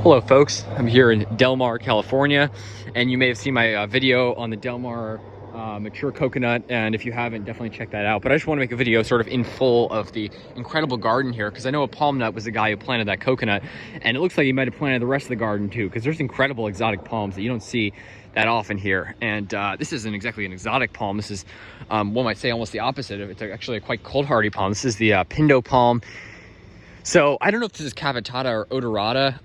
Hello folks, I'm here in Del Mar, California, and you may have seen my video on the Del Mar mature coconut, and if you haven't, definitely check that out. But I just want to make a video sort of in full of the incredible garden here, because I know a palm nut was the guy who planted that coconut, and it looks like he might have planted the rest of the garden too, because there's incredible exotic palms that you don't see that often here. And this isn't exactly an exotic palm. This is, one might say, almost the opposite. It's actually a quite cold hardy palm. This is the Pindo palm. So I don't know if this is cavitata or odorata,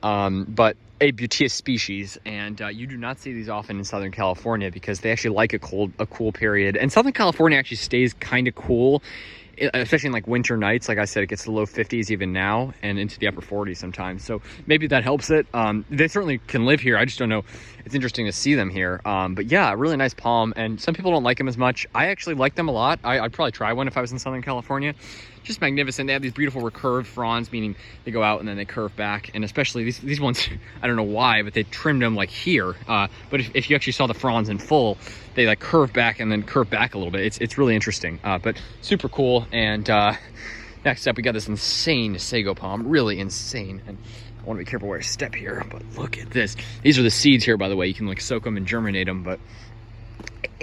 but a Butea species, and you do not see these often in Southern California because they actually like a cool period. And Southern California actually stays kind of cool, especially in like winter nights. Like I said, it gets to the low 50s even now and into the upper 40s sometimes. So maybe that helps it. They certainly can live here. I just don't know. It's interesting to see them here. But yeah, really nice palm. And some people don't like them as much. I actually like them a lot. I'd probably try one if I was in Southern California. Just magnificent. They have these beautiful recurved fronds, meaning they go out and then they curve back. And especially these ones, I don't know why, but they trimmed them like here. But if you actually saw the fronds in full, they like curve back and then curve back a little bit. It's really interesting, but super cool. And next up, we got this insane sago palm, really insane. And I want to be careful where I step here, but look at this. These are the seeds here, by the way. You can like soak them and germinate them, but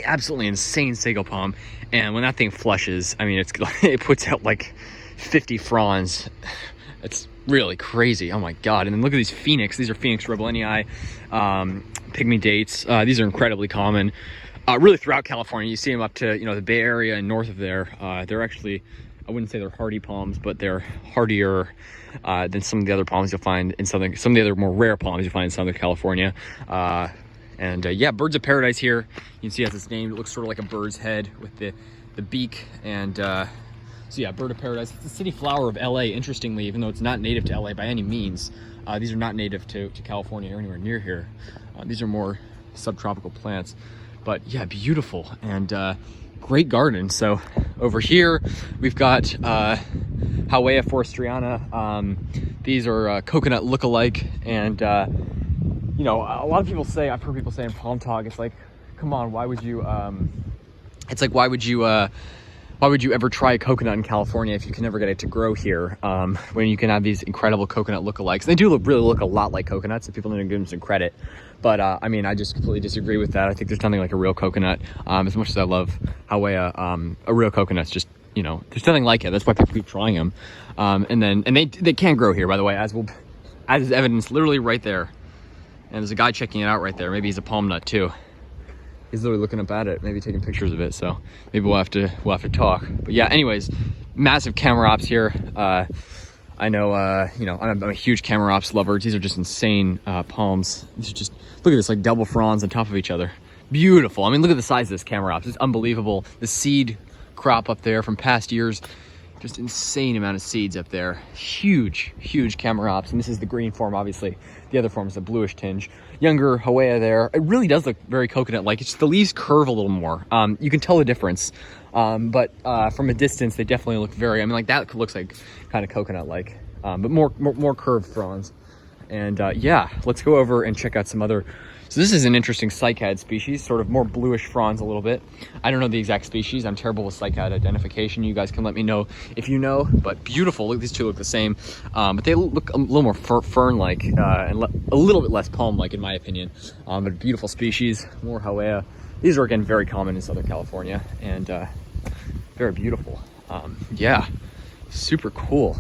absolutely insane sago palm. And when that thing flushes, I mean, it puts out like 50 fronds. It's really crazy. Oh my god. And then look at these phoenix. These are Phoenix rebellenii, pygmy dates. These are incredibly common really throughout California. You see them up to, the Bay Area and north of there. They're actually, I wouldn't say they're hardy palms, but they're hardier than some of the other palms you'll find in some of the other more rare palms you find in Southern California. Yeah, birds of paradise here. You can see it has its name. It looks sort of like a bird's head with the beak. And so yeah, bird of paradise. It's the city flower of LA, interestingly, even though it's not native to LA by any means. These are not native to California or anywhere near here. These are more subtropical plants. But yeah, beautiful and great garden. So over here, we've got Howea forrestriana. These are coconut look-alike, and a lot of people say, I've heard people say in palm talk, it's like, come on, why would you, why would you ever try a coconut in California if you can never get it to grow here, when you can have these incredible coconut lookalikes? They do really look a lot like coconuts, if people need to give them some credit. But I mean, I just completely disagree with that. I think there's nothing like a real coconut. As much as I love Howea, a real coconut's just, there's nothing like it. That's why people keep trying them. And they can grow here, by the way, as is evidenced literally right there. And there's a guy checking it out right there. Maybe he's a palm nut too. He's literally looking up at it, maybe taking pictures of it. So maybe we'll have to talk. But yeah, anyways, massive Camarops here. I know, I'm a huge Camarops lover. These are just insane palms. These are just, look at this, like double fronds on top of each other. Beautiful. I mean, look at the size of this Camarops. It's unbelievable. The seed crop up there from past years, just insane amount of seeds up there. Huge Camarops. And this is the green form, obviously. The other form is a bluish tinge. Younger Howea there. It really does look very coconut-like. It's just the leaves curve a little more. You can tell the difference. But from a distance, they definitely look like that looks like kind of coconut-like, but more curved fronds. And yeah, let's go over and check out some other. So this is an interesting cycad species, sort of more bluish fronds a little bit. I don't know the exact species. I'm terrible with cycad identification. You guys can let me know if you know, but beautiful. Look, these two look the same, but they look a little more fern-like and a little bit less palm-like in my opinion. But beautiful species, more Howea. These are, again, very common in Southern California and very beautiful. Yeah, super cool.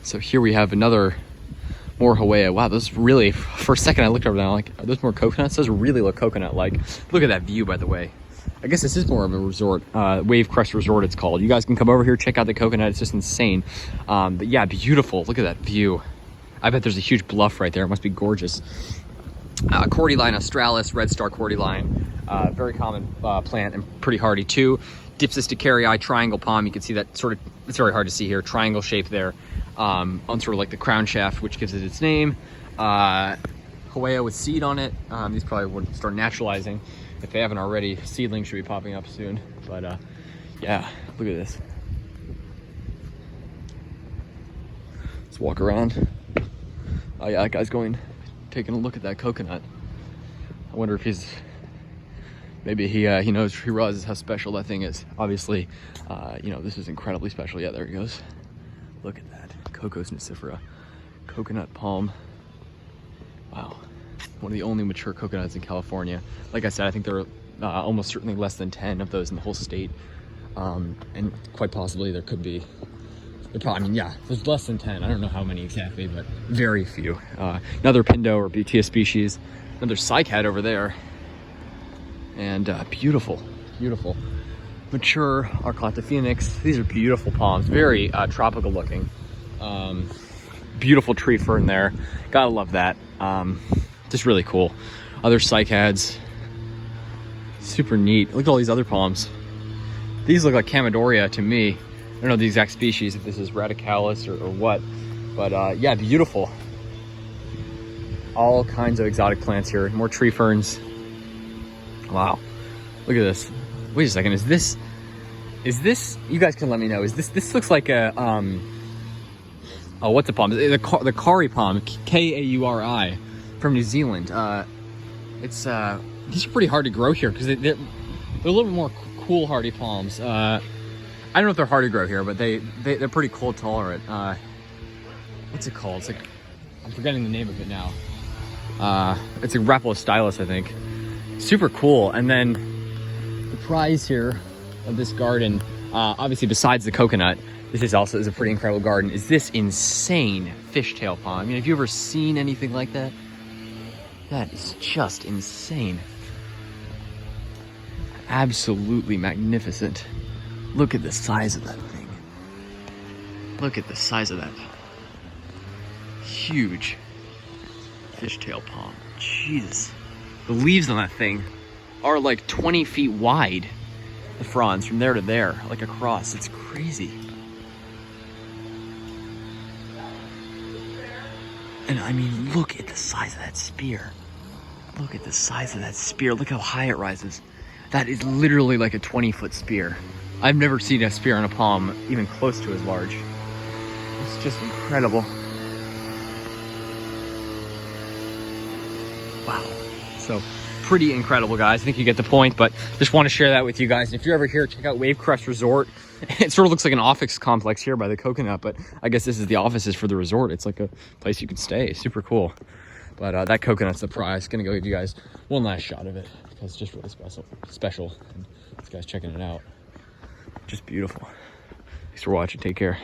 So here we have another more Howea. Wow, those really, for a second I looked over there, I'm like, are those more coconuts? Those really look coconut-like. Look at that view, by the way. I guess this is more of a resort. Wave Crest Resort, it's called. You guys can come over here, check out the coconut. It's just insane. But yeah, beautiful. Look at that view. I bet there's a huge bluff right there. It must be gorgeous. Cordyline australis, red star cordyline. Very common plant and pretty hardy too. Dipsisticariae triangle palm. You can see that sort of, it's very hard to see here, triangle shape there on sort of like the crown shaft, which gives it its name. Howea with seed on it. These probably would start naturalizing if they haven't already. Seedlings should be popping up soon. But yeah, look at this. Let's walk around. Oh yeah, that guy's taking a look at that coconut. I wonder if he's, maybe he knows, he realizes how special that thing is. Obviously, this is incredibly special. Yeah, there he goes. Look at that, Cocos nucifera, coconut palm. Wow. One of the only mature coconuts in California. Like I said, I think there are almost certainly less than 10 of those in the whole state. And quite possibly there could be, I mean, yeah, there's less than 10. I don't know how many exactly, but very few. Another Pindo or Butea species. Another cycad over there. And beautiful, beautiful. Mature Arcata Phoenix. These are beautiful palms, very tropical looking. Beautiful tree fern there. Gotta love that. Just really cool. Other cycads. Super neat. Look at all these other palms. These look like Chamaedorea to me. I don't know the exact species, if this is radicalis or what. But yeah, beautiful. All kinds of exotic plants here. More tree ferns. Wow. Look at this. Wait a second. Is this, you guys can let me know. This looks like a, oh, what's the palm? The Kauri palm, Kauri, from New Zealand. These are pretty hard to grow here because they're a little bit more cool hardy palms. I don't know if they're hard to grow here, but they're pretty cold tolerant. What's it called? It's like, I'm forgetting the name of it now. It's a Rapulostylus, I think. Super cool. And then the prize here of this garden, obviously besides the coconut, this is a pretty incredible garden, is this insane fishtail palm. I mean, have you ever seen anything like that? That is just insane. Absolutely magnificent. Look at the size of that thing. Look at the size of that. Huge fishtail palm. Jesus. The leaves on that thing are like 20 feet wide. The fronds from there to there, like across. It's crazy. And I mean, look at the size of that spear. Look at the size of that spear. Look how high it rises. That is literally like a 20-foot spear. I've never seen a spear on a palm even close to as large. It's just incredible. Wow. So pretty incredible, guys. I think you get the point, but just want to share that with you guys. And if you're ever here, check out Wave Crest Resort. It sort of looks like an office complex here by the coconut, but I guess this is the offices for the resort. It's like a place you can stay. Super cool. But that coconut's the prize. Gonna go give you guys one last shot of it because it's just really special. And this guy's checking it out. Just beautiful. Thanks for watching. Take care.